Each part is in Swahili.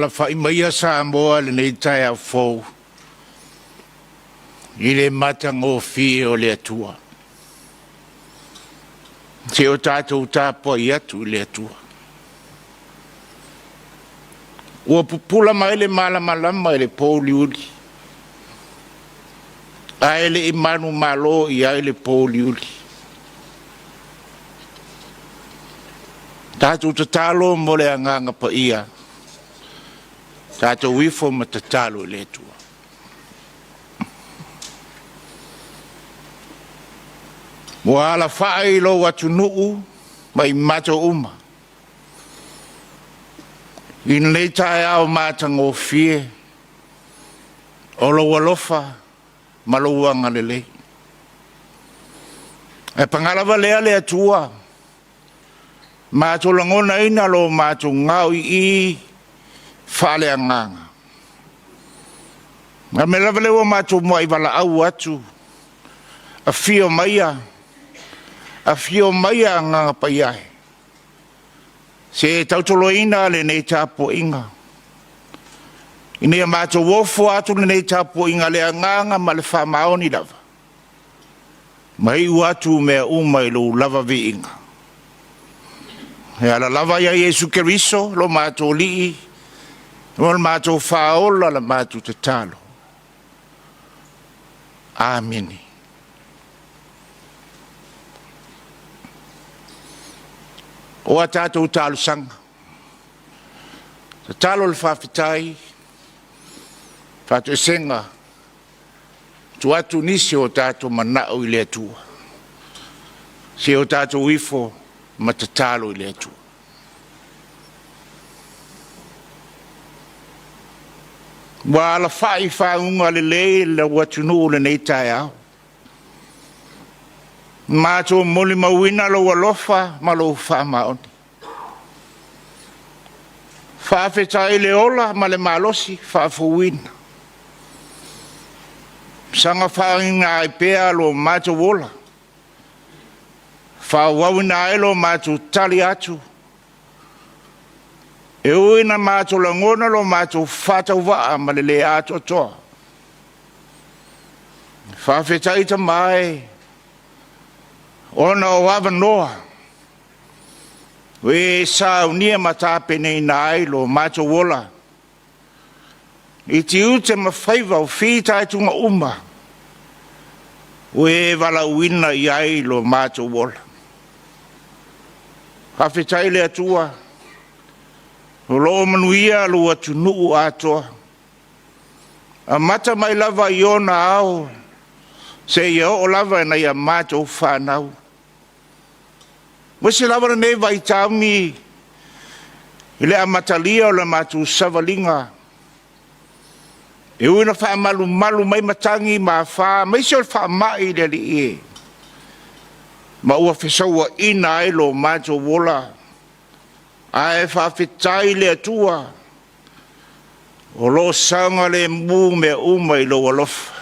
la fai maia sa moa le nei tai a fou. I le matango fi o le atua. Se o tātou tāpua i atu le atua. Ua pupula mai le malamalama le pōliuli. A ele i manu malo i a ele pōliuli. Tātou tatalo mo le anganga pa ia. Tātou wifo ma tatalo le atua. Mua ala whae lo watu nuu mai mato uma. I nei tae au mātango fie. O lo walofa ma lo uanga lele. E pangalawa lea le atua. Mātou langona ina lo mātou ngau i whale anganga. Nga me lawa lewa mātou mua i wala au atu. A fio maia. A fio maia nganga paiahe. Se tautolo ina le nei tapo inga. Ine a mātou wofo atu le nei tapo inga le anganga ma le whamaoni lava. Mai uatu mea umai lo lava vi inga. E ala lava ia Yesu Keriso lo mātou lii. Lo mātou whaola la mātou te talo. Amini. O a tātou tālu sanga. Ta talo le whawhitai. Whātou senga. Tu atu nisi o tātou manao i le atua. Se o tātou wifo ma ta talo i le atua. Wa ala whai whaunga le le le watunu le nei tai au. Mātou moli mawina lo walofa ma lo whamaoni. Whawhetai le ola ma le malosi whafuwina. Sanga whainga ai pēa lo mātou ola. Whawawina ai lo mātou tali atu. E uina mātou langona lo mātou whatau waa ma le le ato toa. Whawhetai ta mai. Ona o awa noa. We sa unia matape nei nai lo mato wola. I ti ute ma whaiva o whitai tunga uma. We wala uina iai lo mato wola. Hawhetai le atua. O lo manuia lo atu nuu atoa. A mata mai lava iona au. Se ia o lava na ia mato whanau. Wese lawa nei vai taumi ile amatalia o le matu savalinga. E uina wha malu malu mai matangi ma wha mai se o wha mai le li e. Ma ua whesaua ina e lo matu wola. Ae wha whetai le atua. O lo sanga le mu me umai lo alofa.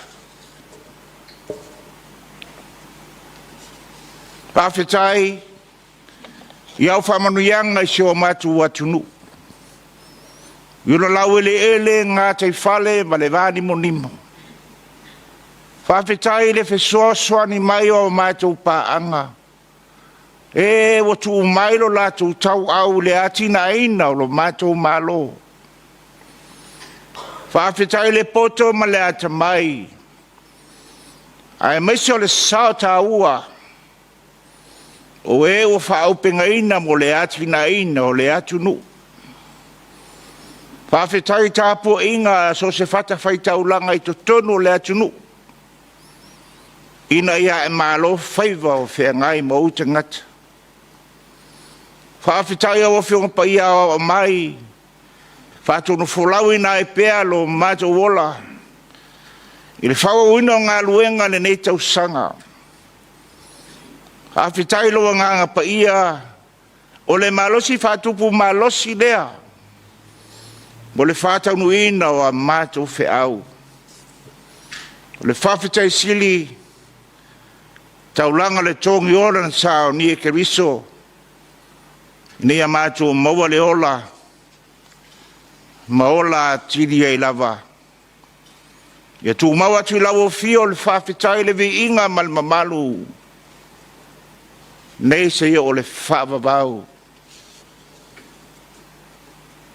Wha whetai Iau whamanuianga i seo matu atunu. Iura lau ele ngā tei whale ma le vāni mo nimo. Whawhetai le whesoa soani mai o mātou pāanga. E watu umailo lātou tau au le atina aina o lo mātou mālo. Whawhetai le poto ma le ata mai. Ai maise o le sao tā ua. O e o whaaupenga ina mo le atina ina o le atunu. Whawhetai tāpua inga so se whata whaitaulanga i to tonu o le atunu. Ina ia e malo whaiva o whea ngai mo uta ngata. Whawhetai o whionga pa ia o mai. Whātonu wholau ina e pēa lo mātou wola. I le whaua uina o ngā luenga le nei tau sanga. Hawhetai loa nganga pa ia. O le malosi whātupu malosi lea. Mo le whātaunu ina o a mātou wheau. O le whawhetai sili. Taulanga le tongi ola na sao ni e Keriso. Ni a mātou maua le ola. maola tili ai lava. Ia tu maua tu lau fio le whawhitai le vi inga mal mamalu. Nei se ia o le whawabau.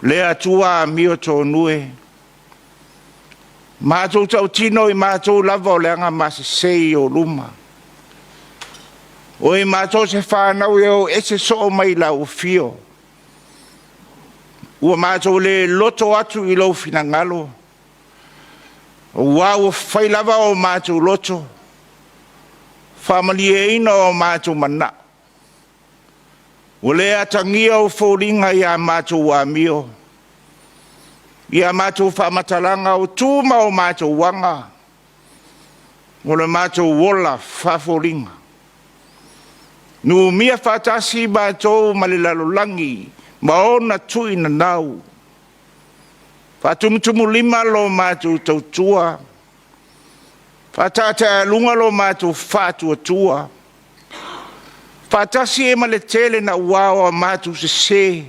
Lea tua mio tō nue. Mātou tau tino i mātou lava o leanga masi sei o luma. O i mātou se whanau e o ese so mai lau fio. Ua mātou le loto atu i lau finangalo. Ua ua whai lava o mātou loto. Whamali e ina o mātou mana. Ua le atangia o fōringa i a mātou wa mio. Ia mātou whamatalanga o tūma o mātou wanga. O le mātou wola whaforinga. Nu mia whatasi mātou malilalolangi, maona tui na nau. Whatumutumu lima lo mātou tautua. Whatata lunga lo mātou whatua tua. Whatasi e male tele na uawa mātou se se.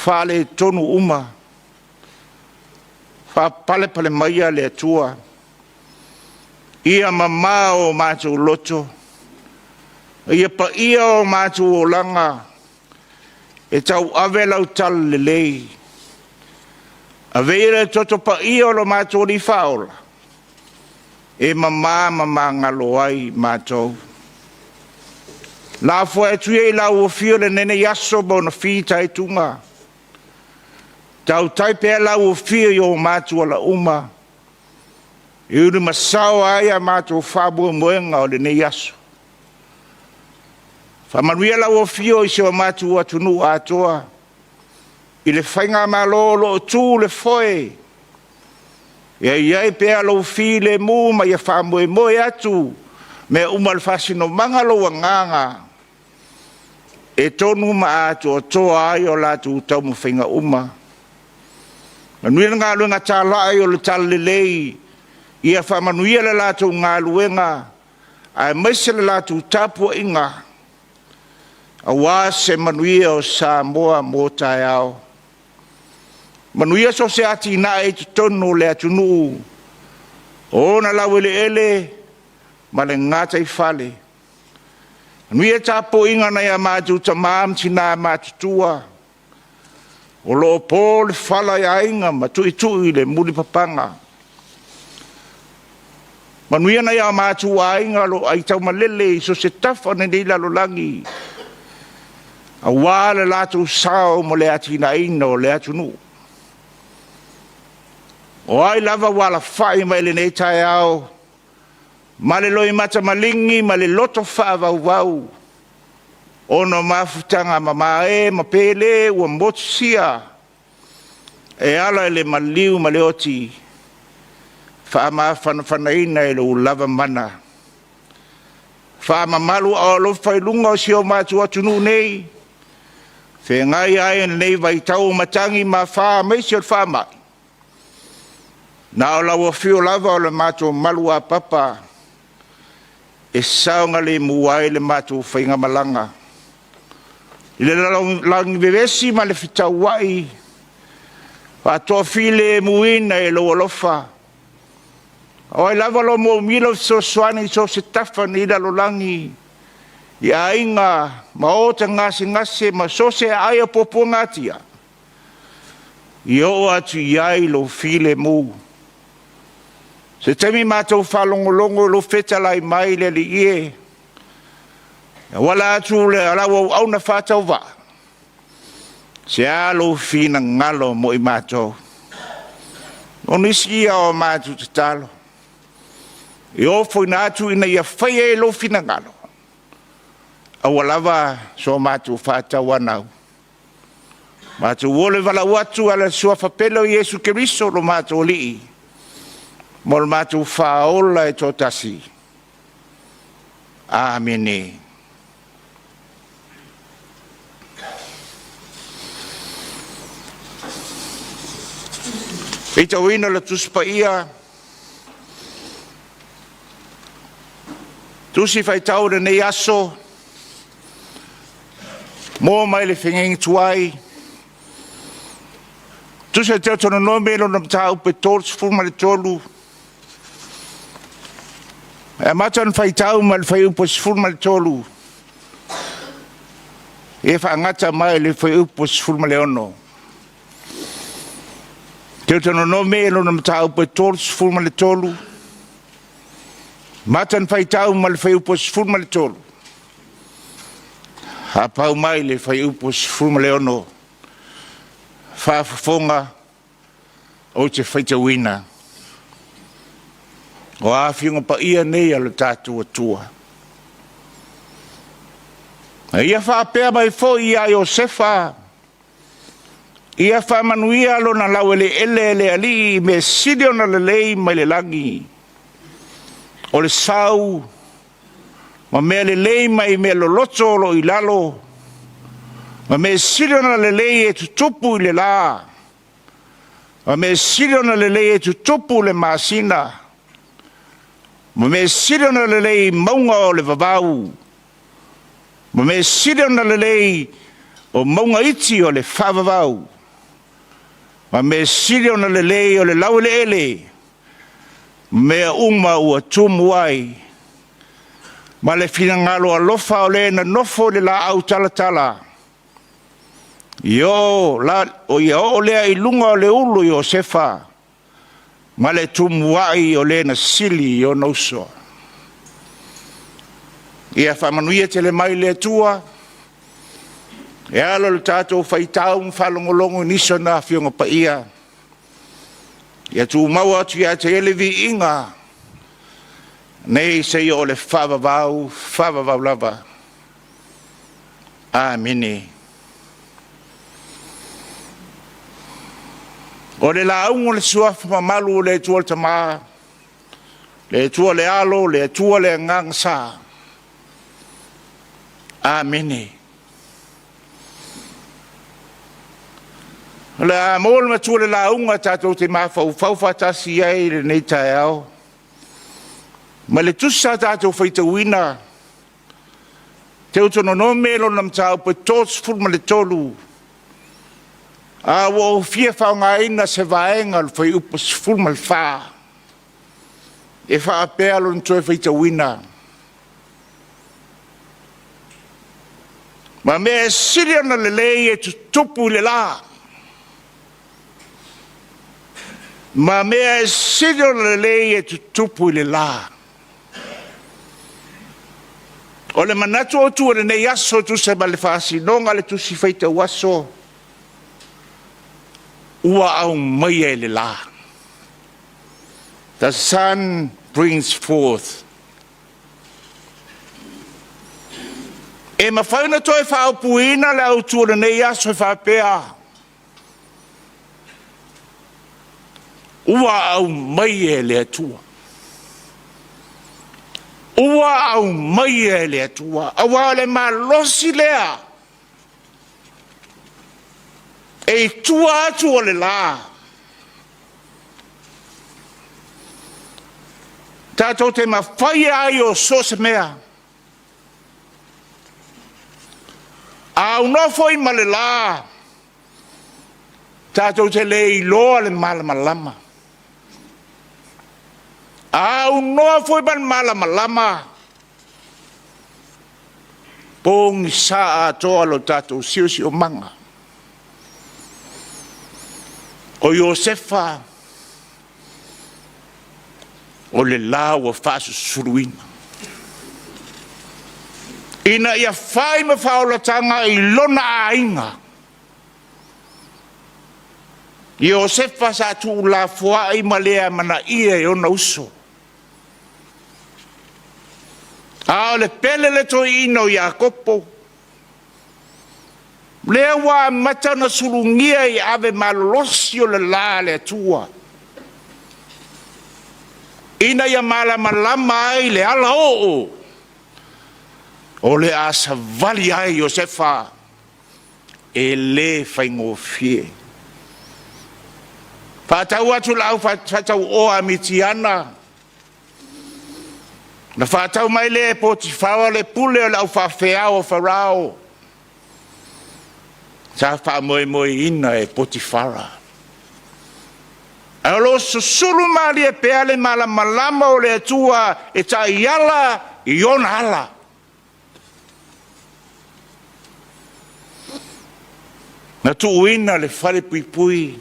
Whale tonu uma. Pale pale maia le atua. Ia mama o mātou loto. Ia pa ia o mātou o langa. E tau ave lau tal le lei. Aveira toto pa ia o lo mātou li faola. E mama ngalo ai mātou. La fua e tuye lau o fio le nene yaso bona fita e tunga. Tau taipe la o fia yo mātua la uma. I uri masao aia mātua whabua moenga o le ne yaso. Whamanuia la o fia o isi o mātua tunu atoa. I le whainga malolo o tū le foe. Ia iai pea lo fi le mu ma ia whamue moe atu. Me umal fasino mangalo wa nganga. E tonu ma atua toa ai o la tu tau mu whainga uma. Manuia ngā luenga tā lai o le talelei, ia whamanuia le lātou ngā luenga, ai maise le lātou tāpua inga, a wā se manuia o Samoa mō tai ao. Manuia so se ati nā e te tonu le atunu, o na lau ele, ma le ngātai whale. Manuia tāpua inga na ia mātou ta māam tina mātutua, o lo pōle whala ia inga ma tui le muli papanga. Manuia na ia mātu a inga lo ai tau malele i so se tafa na nei lalo langi. A wāle lātou sao mo le atina ina o le atunu. O ai lava wala whai mai le nei tai au. Ma le loi mata malingi ma le loto wha vau. Ono mafutanga mamae, mapele, ua motsia. E ala ele maliu maleoti. Wha whanaina ele ulava mana. Wha mamalu a lo whailunga o si o mātu atunu nei. Whe ngai ai nei vai tau matangi ma wha meisi o wha mai. Nā o lawa whio lava o le mātu malu a papa. E saunga le muai le mātu whainga malanga. I le langi vevesi ma le fitau wai. Whatoa file muina e lo alofa. O ai lava lo mo milo so swani so se tafa ni la lo langi. I a inga ma o te ngase ma so se aia popo ngatia. I o atu iai lo file mu. Se temi mātou whalongolongo lo fetalai mai le li ie. Wala atu le alawa au na whātau wa. Se alo fina ngalo mo i mātou. O nisi ia o mātou te talo. I ofo ina atu ina ia whaia e lo fina ngalo. A walawa so mātou whātau anau. Mātou wole wala watu ala sua whapelo Jesu Keriso lo mātou lii. Mol mātou whaola e tō tasi. Amene. Ita wina la tuspa ia. Tusi fai tau de nei aso. Mō mai le whengengi tuai. Tu se te tono no melo na ta upe tors fuma le tolu. E matan fai tau mal fai upe fuma le tolu. E fa ngata mai le fai upe fuma le ono. Te tono no melo na ta upe tors fuma le tolu. Matan fai tau mal fai upe fuma le tolu. Ha pau mai le fai upe fuma le ono. Whaafafonga o te whaitawina. O awhiunga pa ia nei alo tātua tua. Ia whaapea mai fo ia Iosefa. Ia whaamanuia alo na lauele ele ali me sidio na lelei mai le langi. O le sau. Ma mea lelei mai me lo loto lo ilalo. Ma me sirio na lelei e tutupu i le la. Ma me sirio na lelei e tutupu le masina. Ma me sirio na lelei maunga o le vavau. Ma me sirio na lelei o maunga iti o le whavavau. Ma me sirio na lelei o le laule ele. Mea uma ua tumu ai. Ma le finangalo alofa o le na nofo le la au talatala. Yo la o ia o le ai lunga o le ulu Iosefa. Ma le tumuai o le na sili o nauso. Ia whamanuia te le mai le tua. E alo le tātou whaitau mwhalongolongo niso na whionga pa ia. Ia tu maua atu ia te elevi inga. Nei se o le whavavau lava. Amene. O le laungo le suafa mamalu le tua le tamaa, le tua le alo, le tua le ngangsa. Amene. Le amol ma tua le launga tatou te mafau fatasi ai le nei tae au. Ma le tusa tatou whaitawina, te utono no melo nam tau pe tots fulma le tolu. A wo fia whaunga ina se vaenga le whai upas fulma le wha. E wha apea lo ntoe whaitawina. Ma mea siria na lelei e tutupu le la. Ma mea siria na lelei e tutupu le la. O le manatu o tu le nei aso tu se ma le whaasi nonga le tu si whaita waso. Ua au mai e le la. The sun brings forth. E mawhauna toi whaupuina le au tua nei aso e whapea. Ua au mai e le atua. Ua au mai e le atua. Awa le malosi lea. E tua atu o le la. Tātou te mawhai ai o so se mea. Au no foi ma le la. Tātou te le iloa le malama lama. Au no foi ban malama lama. Pong sa atoa lo tātou siusi o manga. O Iosefa o le la ua whaasu suruina. Ina ia whai me whaolatanga i lona ainga. Iosefa sa tu la fuai malea mana ia e ona uso. A le pele le to ino Iakopo. Lea wa matana surungia i ave malosio le la le tua. Ina ia malama ai le ala o. O le asa vali ai Iosefa. E le whaingofie. Whatau atu lau whatau o amitiana. Na whatau mai le Potifawa le pule o lau whawhea o Farao. Sa wha moe ina e Potifara. Ai lo susulu mali e pea le malama o le atua e tai ala i ona ala. Na tuuina le fale pui.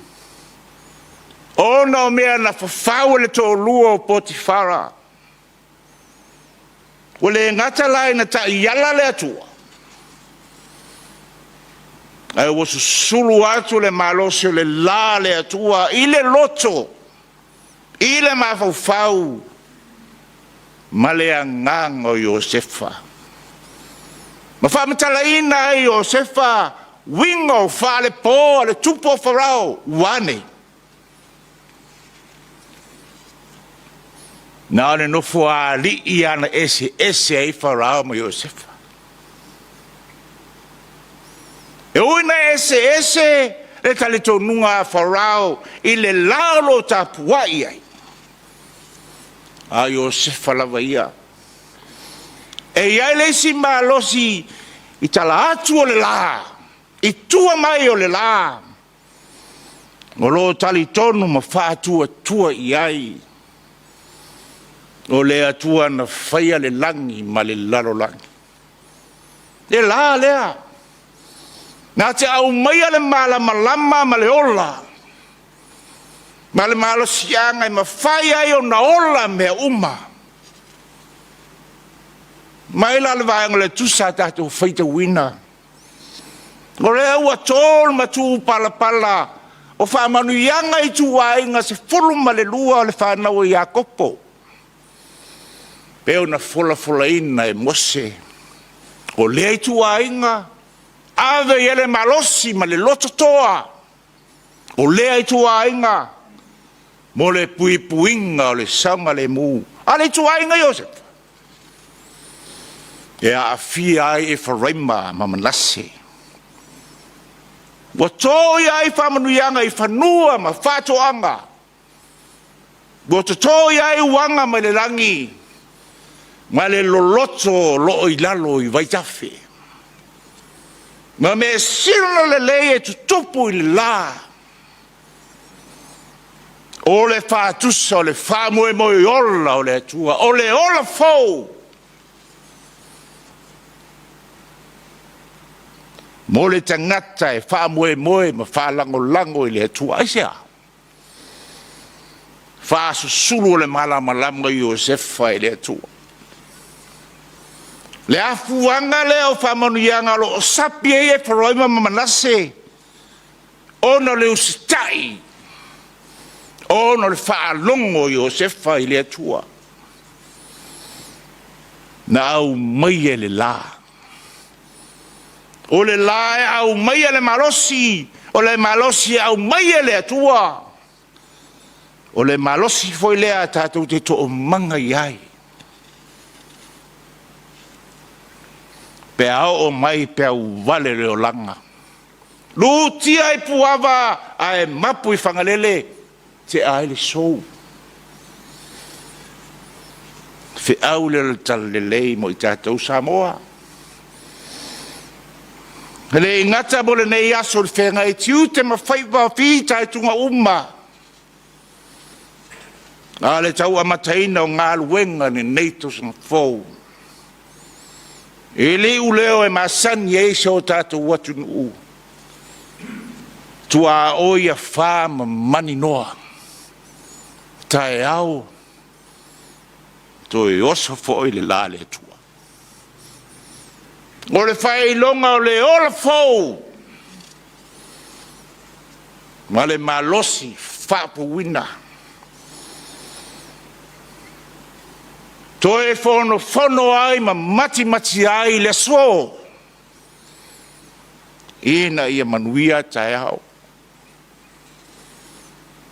Ona o mea na whawhau le tō lua o Potifara. O le ngata lai na tai ala le atua. Ai o susulu atu le malosio le la le atua i le loto. I le mawhawhau. Ma le angang o Iosefa. Ma whamatala ina i Iosefa. Wingo whale po le tupo farao. Wane. Nā le nofo a li i ana ese ai farao ma Iosefa. E uina ese le tale tonunga a farao i le lalo tapuai ai. A Iosefa lava ia. E iai le si malosi i tala atu o le la. I tua mai o le la. O lo tali tonu ma whaatua tua i ai. O le atua na whaia le langi ma le lalo langi. Le la lea. Nā te au maia le malama ma le ola. Ma le malo sianga i ma whaia i o na ola mea uma. Ma ila le vaenga le tusa tātou whaita wina. O le ua tōl ma tū pala. O whamanu ianga i tū ainga se fulu ma le lua o le whanau i Iakopo. Peo na fola ina e Mose. O lea i tu ainga. Ave i ele malosi ma le loto toa. O lea i tu ainga. Mo le puinga o le sanga le mu. Ale tu ainga Iosef. E a fia ai e wharaima ma Manase. Wa tō i ai whamanu ianga i whanua ma whatoanga. Wa tō i ai wanga ma le langi. Ma le loloto lo i lalo i vaitafe. Ma me sirna le lei e tutupu i le la. O le whaatusa, o le whaamue moi ola o le atua, o le ola fau. Mo le tangata e whaamue moi ma whaalango i le atua. Aisea. Whaasusulu o le malama i Iosefa i le atua. Le afuanga le o whamanu ianga lo o sapi e paroima ma Manase. Ona le usitai. Ona le whaalongo Iosefa i le atua. Na au mai e le la. O le la e au mai e le malosi. O le malosi e au mai e le atua. O le malosi foi lea tātou te to o manga iai. Pe ao o mai pe au vale reo langa. Lutia i puava a e mapu i whangalele te aile sou. Fe au le talelei mo i tātou Samoa. Le ingata mo le nei aso le whenga e tiu te mawhaiwa whi tai tunga uma. A le tau amataina o ngā luenga ni neitos na fou. E le uleo e masani e se o tātou watu nuu. Tua oia whāma mani noa. Tae au. To e osa fo i le lale tua. O le whae longa o le ola fau. Ma le malosi whapu wina. To e fono ai ma mati ai le so. Ina ia manuia tae hao.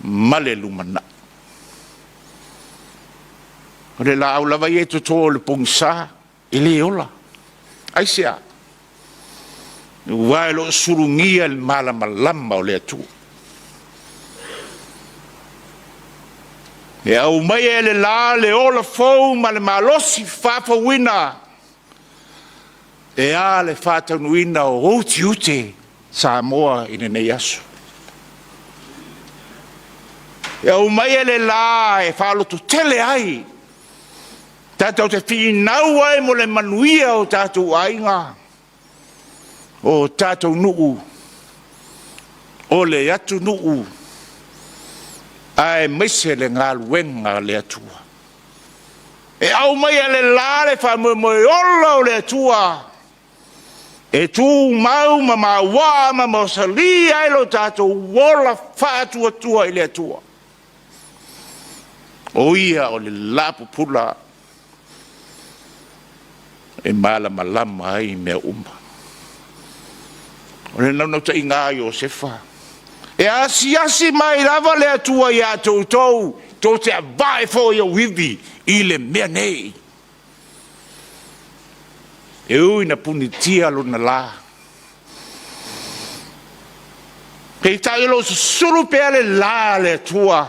Male lumana. Le la au lava i to le pongsa. Ele ola. Aisea. Wai lo surungia le malama o le atu. E au mai e le la le ola fau ma le malosi whapa wina. E a le whatanuina o houti ute Samoa i nei aso. e au mai le la e whalotu tele ai. Tātou te whinau ai mo le manuia o tātou ainga. O tātou nuu. O le atu nuu. Ai mese le ngā luenga le atua. E au mai le la le whamoe ola o le atua. E tū mau ma wā ma mosali ai lo tātou wola whātua tua i le atua. O ia o le lapu pula. E mala malama ai mea umba. O le nau ta inga i o sefa. E asi mai lava le atua i a tautou. Tō te avae fo i o wivi i le mea nei. E ui na puni tia lo na la. Kei tai lo suru pea le la le atua.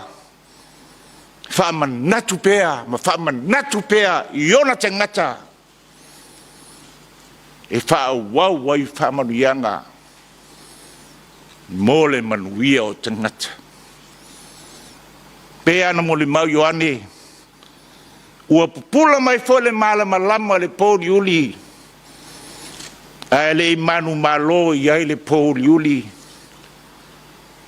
Wha natu pea, ma wha natu pea i ona te ngata. E wha wau wai wha manuianga. Mole manuia o te ngata. Pea na mole mau yoane. Ua pupula mai fole mala malama le pōri uli. Ai le manu malo i ai le pōri uli.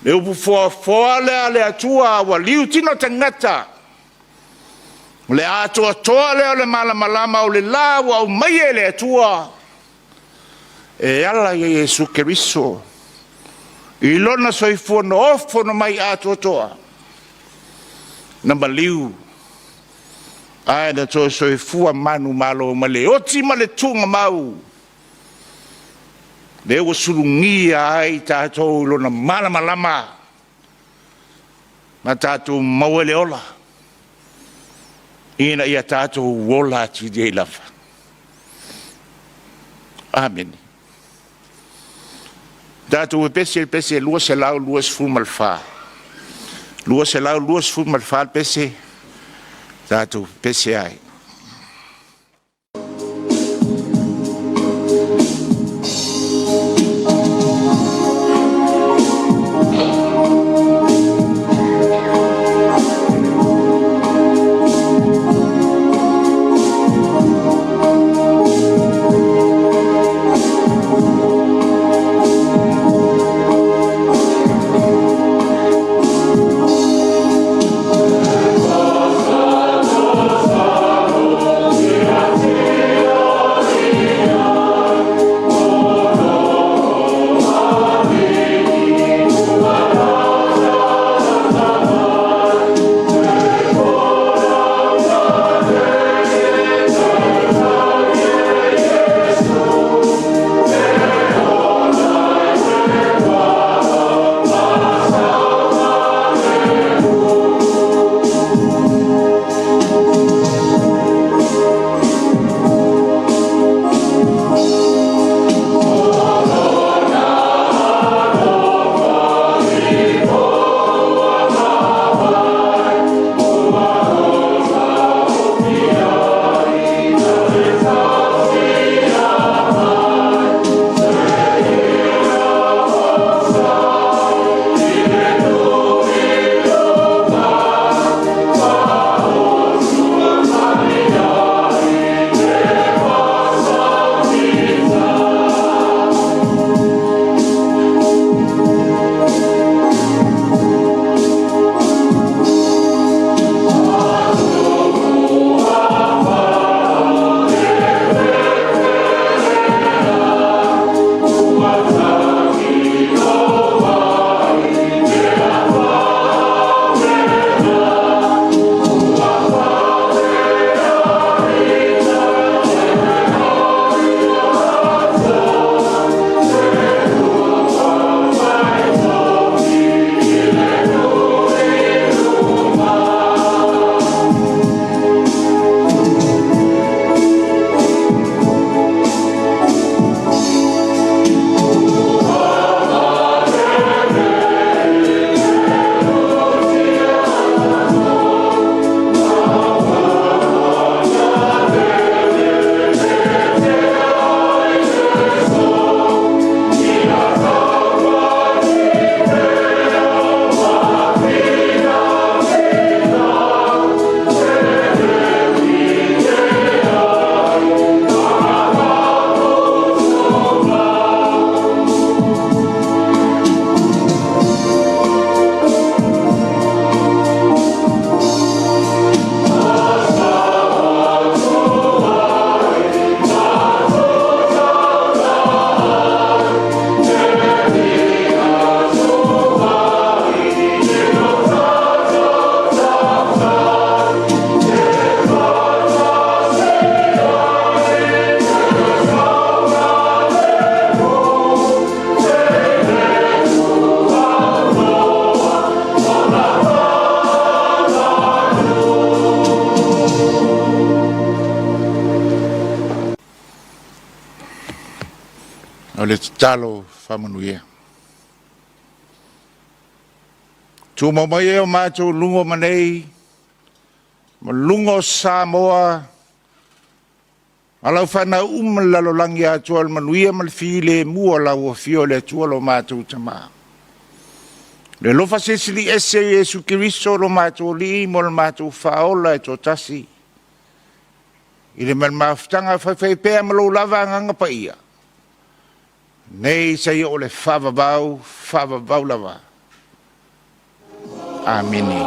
Le upu foa le atua wa liu tino te ngata. Le atua toa le mala malama o le la wa o mai le atua. E ala i Jesu Keriso. I lona soifua no ofo no mai atua toa. Na maliu. Ai na toi soifua manu malo ma le oti ma le tunga mau. Le ua surungia ai tātou lona malama lama. Ma tātou mawele ola. Ina ia tātou wola ti dei lava. Amen. Tātou e pese lua se lau lua se fu malfa. Lua se lau lua se fu malfa pese. Tātou pese ai. Oh le talo whamanuia. Tu mamai o mātou lungo manei, ma lungo Samoa, alau whana lalo langi atua al manuia ma le while mua lau o fio le atua lo mātou tamaa. Le lofa sesili ese Yesu Kiristo lo mātou li mo le mātou whaola e tō tasi. I le man maftanga whaiwhaipea ma lo lava nganga pa ia. Nei sa o le whavavau lava. Amini.